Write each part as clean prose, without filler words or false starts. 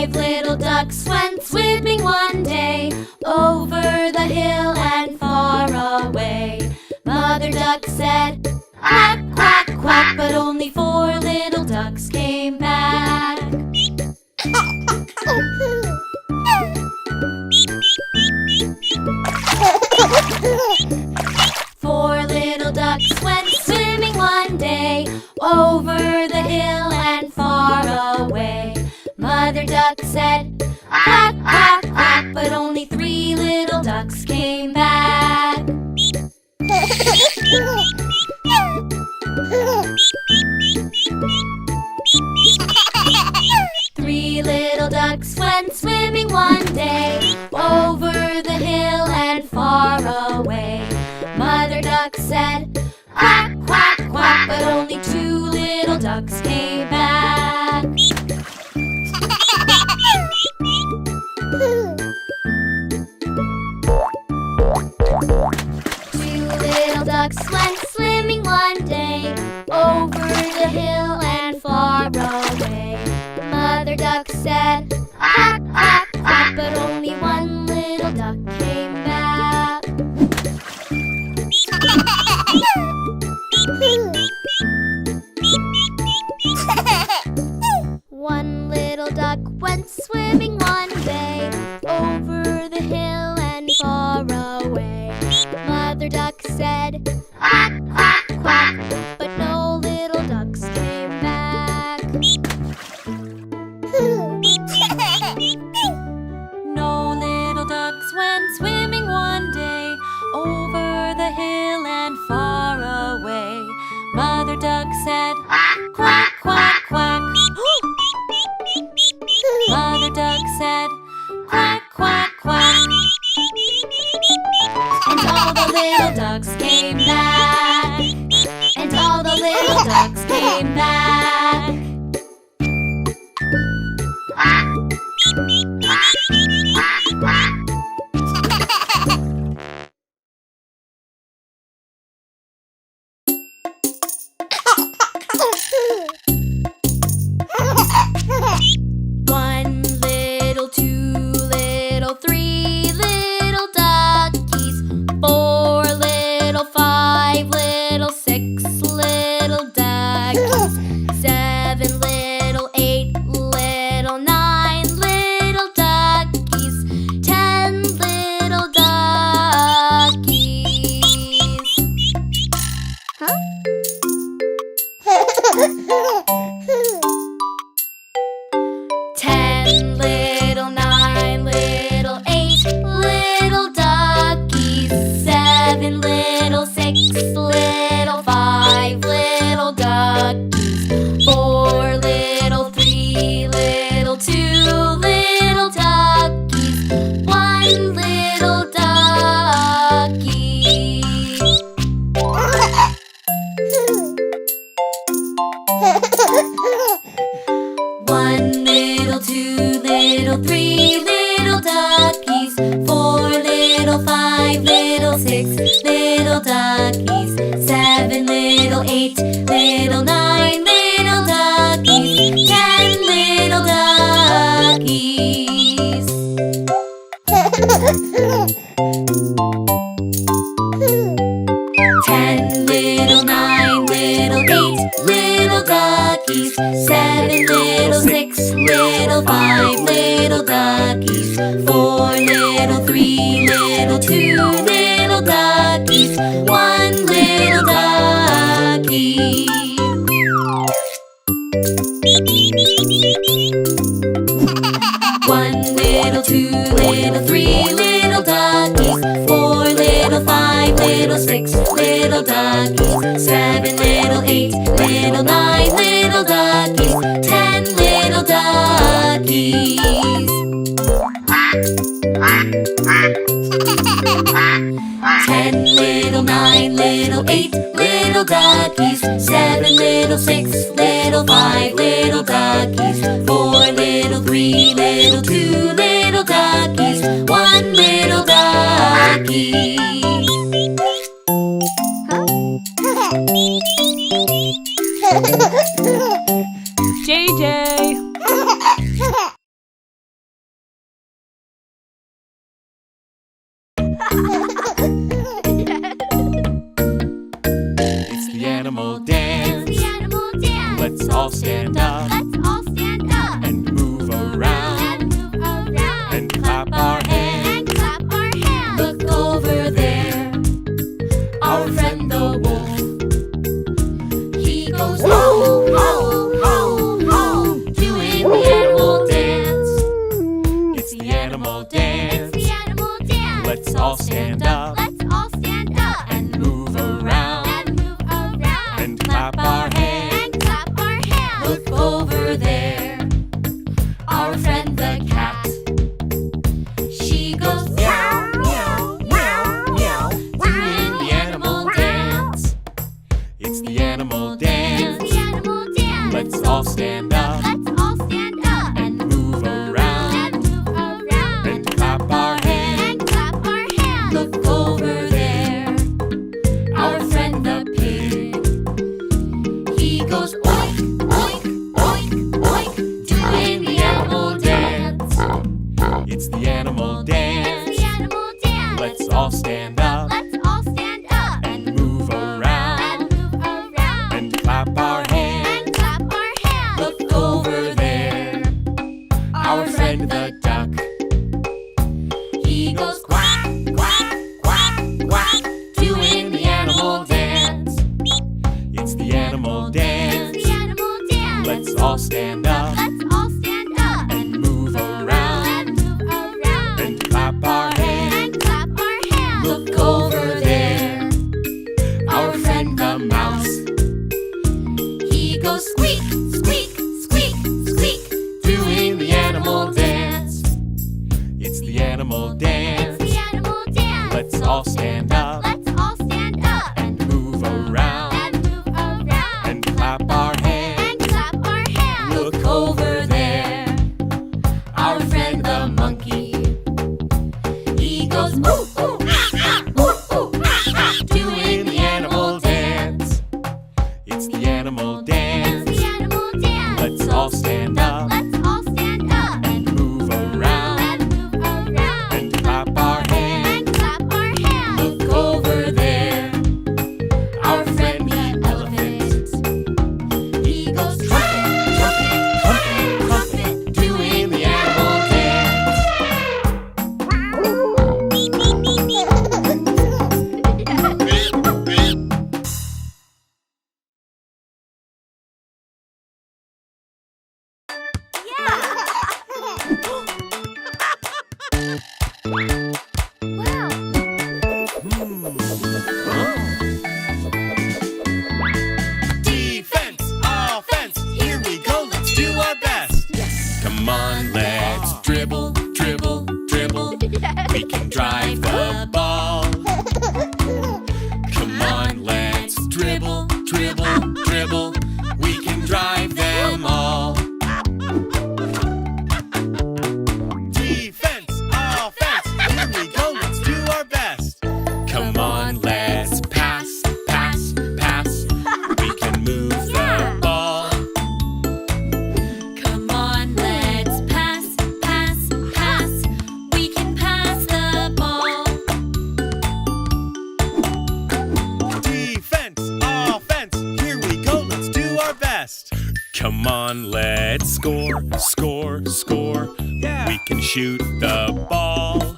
5 little ducks went swimming one day, over the hill and far away. Mother duck said, "Quack, quack, quack," but only 4 little ducks came back. 4 little ducks went swimming one day, over the hill and far away. Mother duck said, "Quack, quack, quack," but only 3 little ducks came back. 3 little ducks went swimming one day, over the hill and far away. Mother duck said, "Quack, quack, quack," but only 2 little ducks came back. 2 little ducks went swimming one day, over the hill and far away. Mother duck said, "Quack, quack, quack," but only 1 little duck came back. 1 little duck went swimming one day, over the hill and far away. Mother duck said, "Quack, quack, quack," but no little ducks came back. No little ducks went swimming one day, over the hill and far away. Mother duck said, "Quack, quack, quack." Mother duck said, "Quack, quack, quack." And all the little ducks came back. And all the little ducks came back. One little, 2 little, 3 little duckies, 4 little, 5 little, 6 little duckies, 7 little, 8 little, 9 little duckies, 10 little duckies. Huh? 10 little, 9 little, 8 little duckies, 7 little, 6 little, 5 little duckies, 4 little, 3 little, 2 little duckies, 1 little ducky. 1 little, 2 little, 3 little duckies, 4 little, 5 little, 6 little duckies, 7 little, 8 little, 9 little duckies, 10 little duckies. 10 little, 9 little, 8 little duckies, 7 little, 6 little, 5 little duckies, 4 little, 3 little, 2 little duckies, 1 little ducky. 1 little, 2 little, 3 little duckies, 4 little, 5 little, 6 little duckies, 7 little, 8 little, 9 little duckies, 10 little duckies. 10 little, 9 little, 8 little duckies, 7 little, 6 little, 5 little duckies, 4 little, 3 little, 2 little duckies, 1 little ducky. JJ all stand up. Let's all stand up. And move around. And move around. And clap our hands. And clap our hands. Look over there. Our friend the duck. He goes quack, quack, quack, quack, doing the animal dance. It's the animal dance. It's the animal dance. Let's all stand up. Let's all stand up. And move around. And move around. And clap our hands. And clap our hands. Look over there. Our friend the mouse. He goes squeak, squeak, squeak, squeak, doing the animal dance. It's the animal dance. It's the animal dance. Let's all stand up. Let's all stand up. And move around. And move around. And clap our hands. And clap our hands. Look over there. Our friend the monkey. He goes ooh, ooh, ah, ah, ooh, ooh, ah, ah, doing the animal dance. It's the animal dance. It's the animal dance. Let's all stand up. Let's all stand up. And move around. And move around. And clap our hands. And clap our hands. Look over there. Our friend the elephant. He goes trumpet, trumpet, trumpet, trumpet, doing the animal dance. Wow. Defense, offense, here we go, let's do our best. Come on, let's dribble, dribble, dribble. We can drive the ball. Come on, let's dribble, dribble, dribble. We can drive them all. Defense, offense, here we go, let's do our best. Come on, let's pass, pass, pass. We can move the ball. Come on, let's pass, pass, pass. We can pass the ball. Defense, offense, here we go, let's do our best. Come on, let's score, score, score. We can shoot the ball.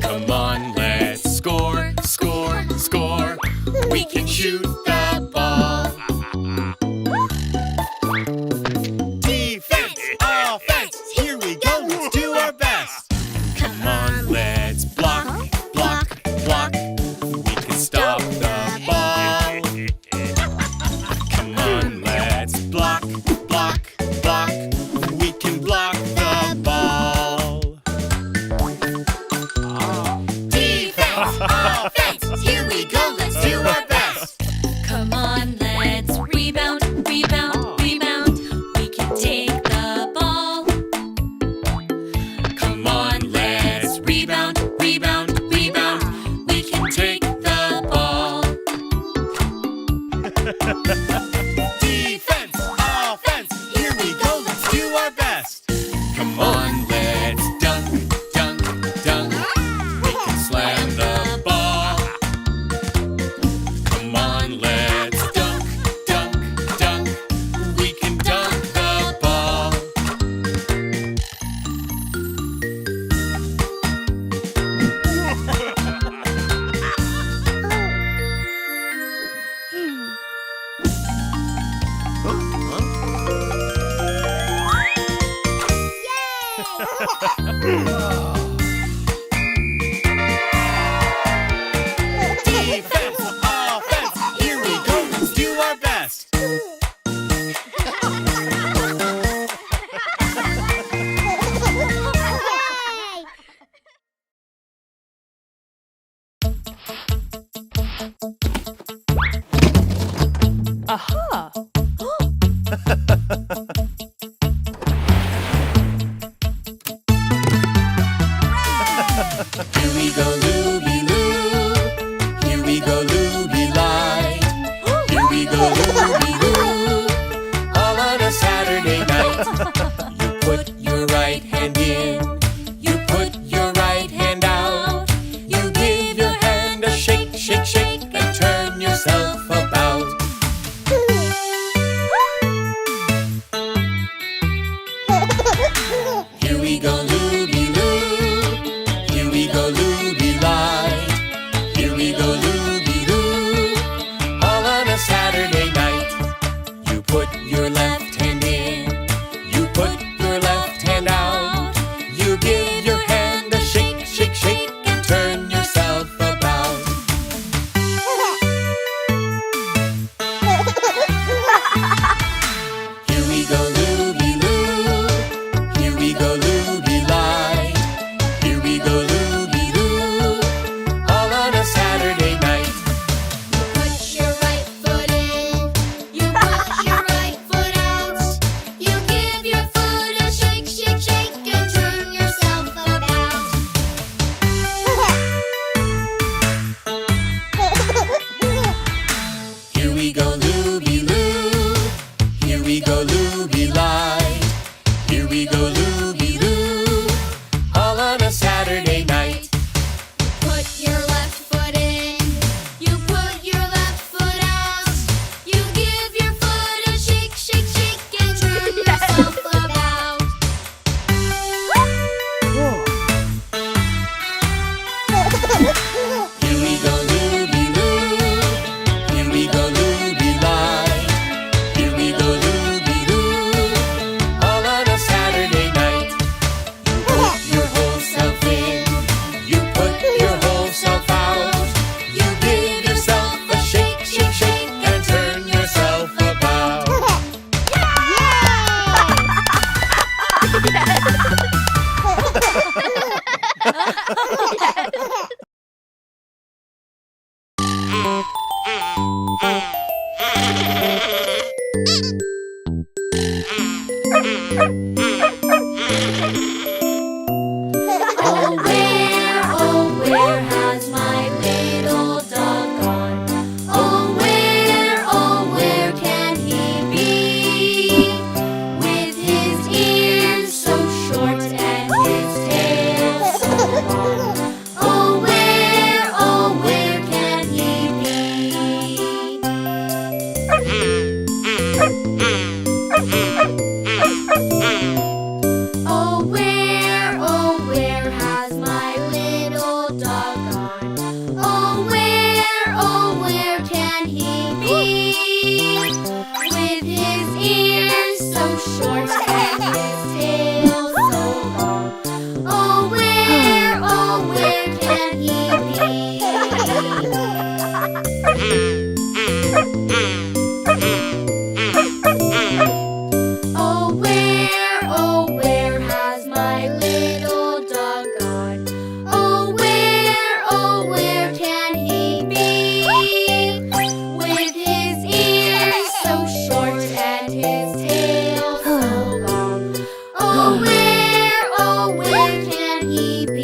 Come on, let's score, score, score. We can shoot the ball. Defense, offense, here we go, let's do our best. Come on, let's block, block, block. We can stop the ball. Come on, let's block, block, block. We can block the ball. Defense, offense, here we go, let's do our best. Come on, let's rebound, rebound, rebound. We can take the ball. Come on, let's rebound, rebound, rebound. We can take the ball. Defense, offense, here we go, let's do our best. Come on, let's dunk, dunk, dunk. We can slam the ball. Come on, let's dunk, dunk, dunk. We can dunk the ball. Defense, offense, here we go, let's do our best. Aha! Here we go, Looby Loo. Here we go, Looby Light. Here we go, Looby Loo. All on a Saturday night. You put your right hand in. You put your right hand out. Oh, where has my little dog gone? Oh, where can he be? With his ears so short and his tail so long. Oh, where can he be? Oh, where has my little dog gone? Oh, where can he be? With his ears so short and his tail so long. Oh, where can he be? Oh, where has my little dog gone? Oh, where can he be? With his ears so short and his tail so long. Oh, where can he be?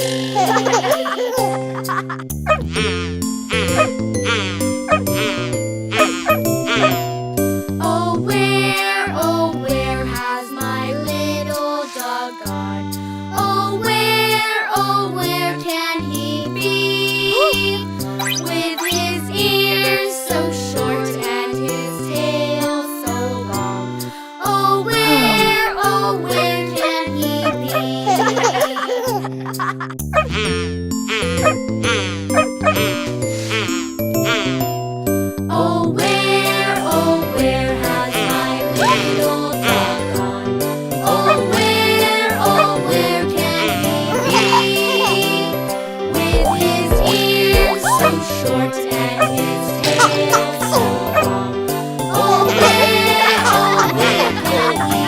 Oh, where has my little dog gone? Oh, where can he be? With his ears so short and his tail so long. Oh, where can he be? Oh, where has my little dog gone? Oh, where can he be? With his ears so short and his tail so long. Oh, where can he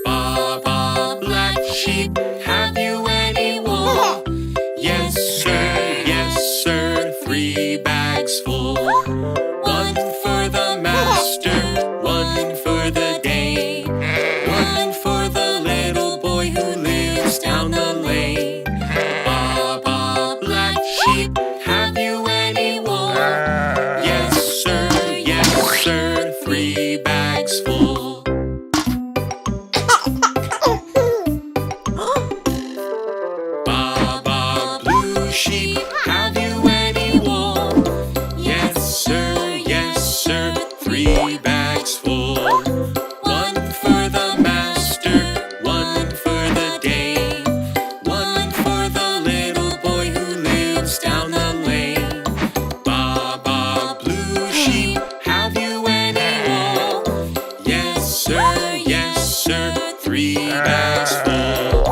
Baa Baa Black Sheep, have you any wool? Yes sir, 3 bags full. 1 for the master, 1 for the dame, 1 for the little boy who lives down the lane. Baa Baa Black Sheep, have you any wool? Yes sir, 3 bags full. Baa Baa Blue Sheep, have you any wool? Yes sir, 3 bags full. 1 for the master, 1 for the dame, 1 for the little boy who lives down the lane. Baa Baa Blue Sheep, have you any wool? Yes sir, 3 bags full.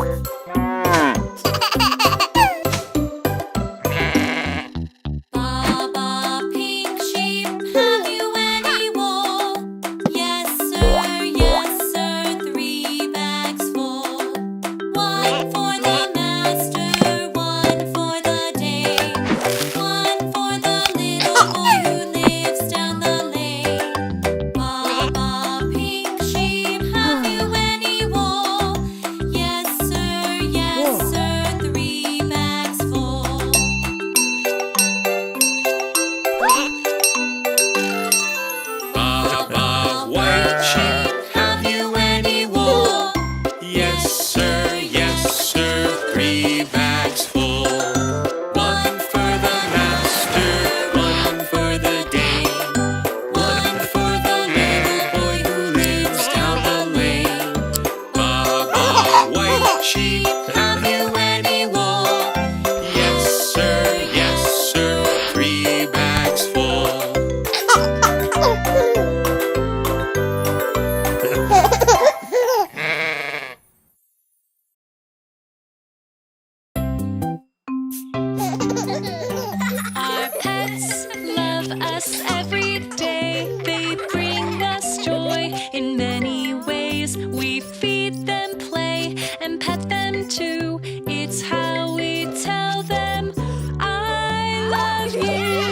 Baa Baa Pink Sheep, have you any wool? Yes sir, 3 bags full. 1 for the master, 1 for the dame, 1 for the little boy who lives down the lane. Baa Baa Pink Sheep, have you any wool? Yes sir, 3 bags full. Baa Baa White Sheep, have you any wool? Yes sir, 3 bags full. 1 for the master, 1 for the dame, 1 for the little boy who lives down the lane. Baa Baa White Sheep, have you any wool? Yes sir, 3 bags full. every day. They bring us joy in many ways. We feed them, play, and pet them too. It's how we tell them, I love you.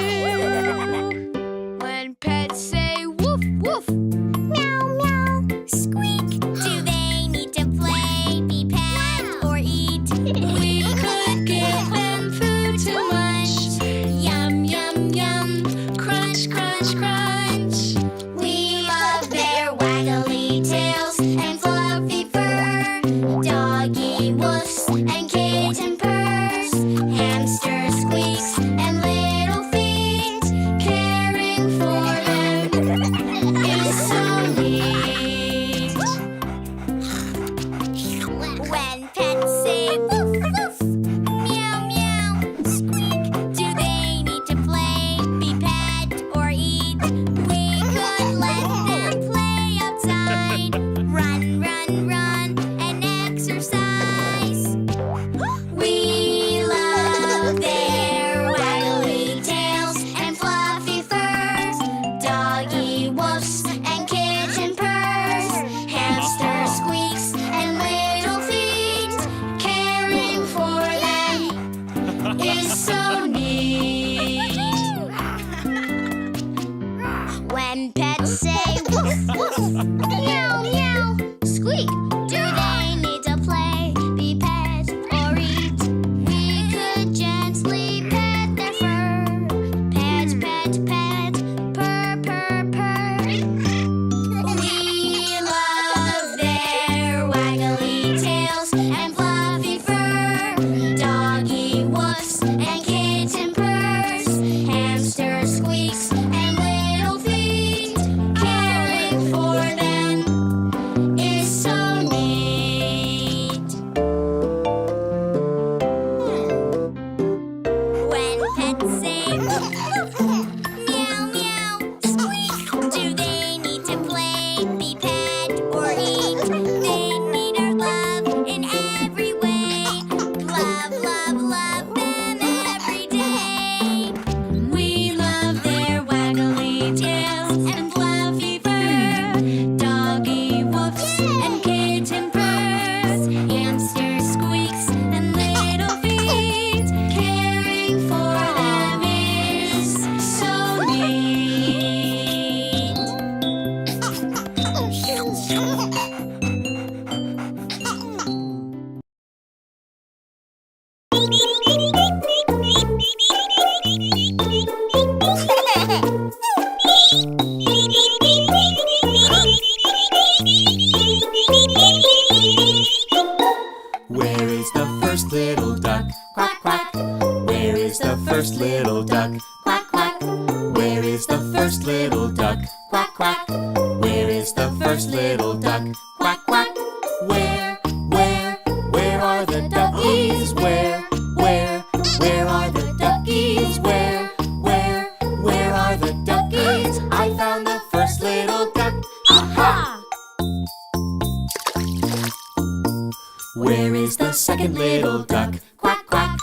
When pets say woof woof, Meow, meow, squeak. Do they need to play, be pet, or eat? We could give them food to munch. Yum, yum, yum. Crunch, crunch, crunch. We love their waggly tails and fluffy fur, doggy woofs and kitten purrs, hamster squeaks and little feet. Caring for them is so neat. When pets say woof woof, meow meow, squeak, do they need to play, be pet, or eat? We could let them play outside, run, run, run, and exercise. We love their waggly tails and fluffy furs, doggy woofs and kitten purrs, hamster squeaks and little feet. Caring for them is so neat. When pets say woof woof, meow meow, squeak, do they need to play, be pet, or eat? We could gently pet their fur, pet, pet, pet, purr, purr, purr. We love their waggly tails and fluffy fur, doggy woofs and kitten purrs, hamster squeaks and little feet. Caring for them is so neat. When pets say woof woof, meow meow, squeak, do they need to play, be pet, or eat? They need our love in every way. Love, love, love them every day. We love their waggly tails and fluffy fur, doggy woofs and kitten purrs, hamster squeaks and little feet. Caring for them is so neat. Where is the first little duck? Quack, quack. Where is the first little duck? Quack, quack. Where is the first little duck? Quack, quack. Where is the first little duck? Quack, quack. Where are the duckies? Where are the duckies? Where are the duckies? I found the first little duck. Aha! Where is the second little duck? Quack, quack.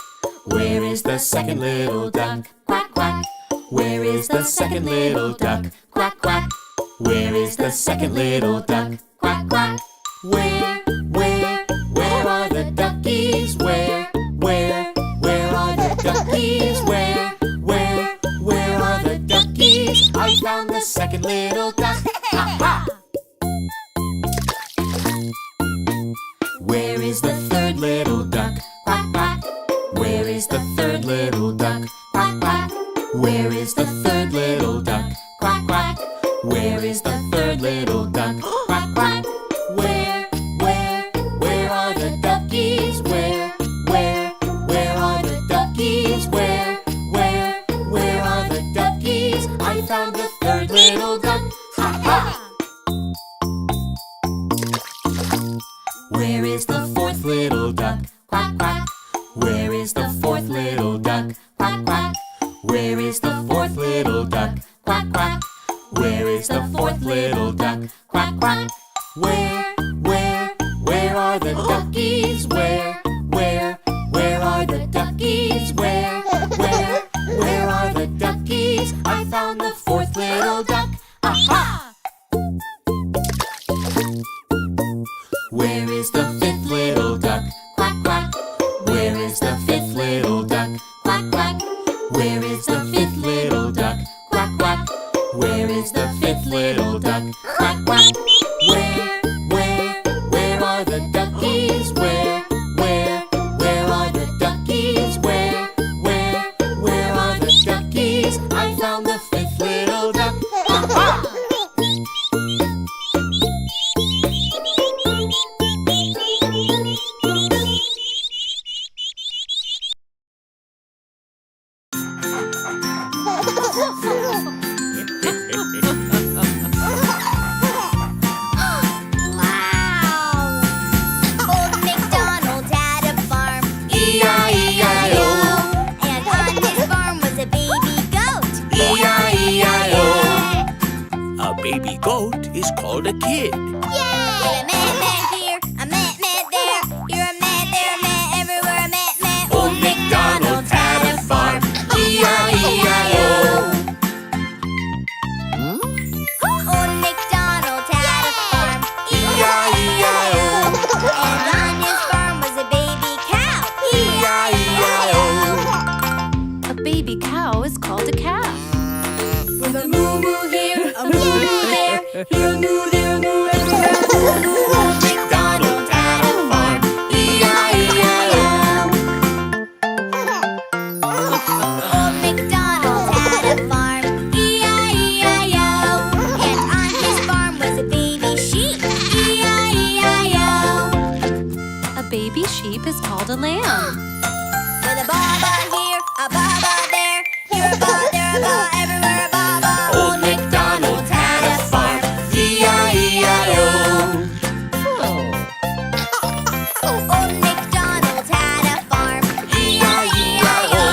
Where is the second little duck? Quack, quack. Where is the second little duck? Quack, quack. Where is the second little duck? Quack, quack. Where are the duckies? Where are the duckies? Where are the duckies? I found the second little duck. Ha ha! Where is the third little duck? Quack, quack. Where is the third little duck? Quack, quack. Where is the third little duck? Quack, quack. Where is the third little duck? Quack, quack. Where are the duckies? Where are the duckies? Where are the duckies? I found the third little duck. Ha ha! Where is the fourth little duck? Quack, quack. Where is the fourth little duck? Quack, quack. Where is the fourth little duck? Quack, quack. Where is the fourth little duck? Quack, quack. Where are the duckies? Where are the duckies? Where are the duckies? I found the fourth little duck? Aha! Where is the fifth little duck? Quack, quack. Where is the fifth little duck? Quack, quack. Where is the fifth little duck? Quack, quack. Where is the fifth little duck? Quack, quack. Where are the duckies? Where are the duckies? Where are the duckies? I found the fifth little duck. Aha! Baby goat is called a kid. Yay! A met here, a met there. You're a met there, a met everywhere, a met. Old MacDonald had a farm. E-I-E-I-O. Old MacDonald had a farm. E-I-E-I-O. And on his farm was a baby cow. E-I-E-I-O. A baby cow is called a calf. With a moo-moo here, a moo-moo there. Here a moo, there a moo, everywhere a moo-moo. Old MacDonald had a farm. E-I-E-I-O. Old MacDonald had a farm. E-I-E-I-O. And on his farm was a baby sheep. E-I-E-I-O. A baby sheep is called a lamb. With a baa baa here, a baa baa there. Here a baa, there a baa, everywhere a baa baa. Old MacDonald had a farm. E-I-E-I-O. Old MacDonald had a farm. E-I-E-I-O.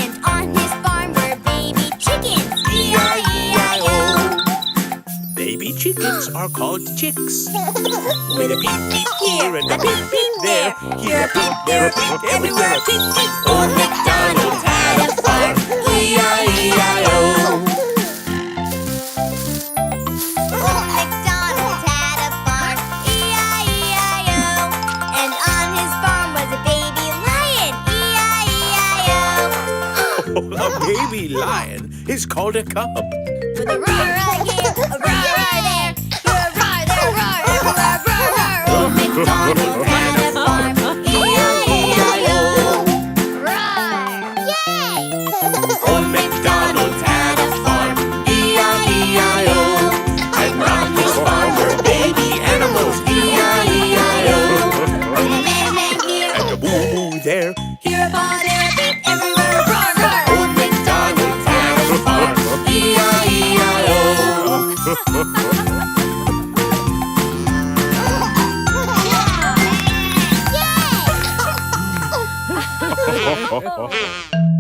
And on his farm were baby chickens. E-I-E-I-O. Baby chickens are called chicks. With a peep peep here and a peep peep there. Here a peep, there a peep, everywhere a peep peep. Old MacDonald had a farm. E-I-E-I-O. Old MacDonald had a farm. E-I-E-I-O. And on his farm was a baby lion. E-I-E-I-O. A baby lion is called a cub. With a roar right here, a roar right there. Here a roar, there a roar, everywhere a roar, roar. Old MacDonald had a farm. E-I-E-I-O. Roar! Yay! Old MacDonald had a farm. E-I-E-I-O. And on his farm were baby animals. E-I-E-I-O. And a man here, And a boo-boo there. here a ball, there a beep, everywhere a roar, roar. Old MacDonald had a farm. E-I-E-I-O.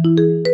Yay!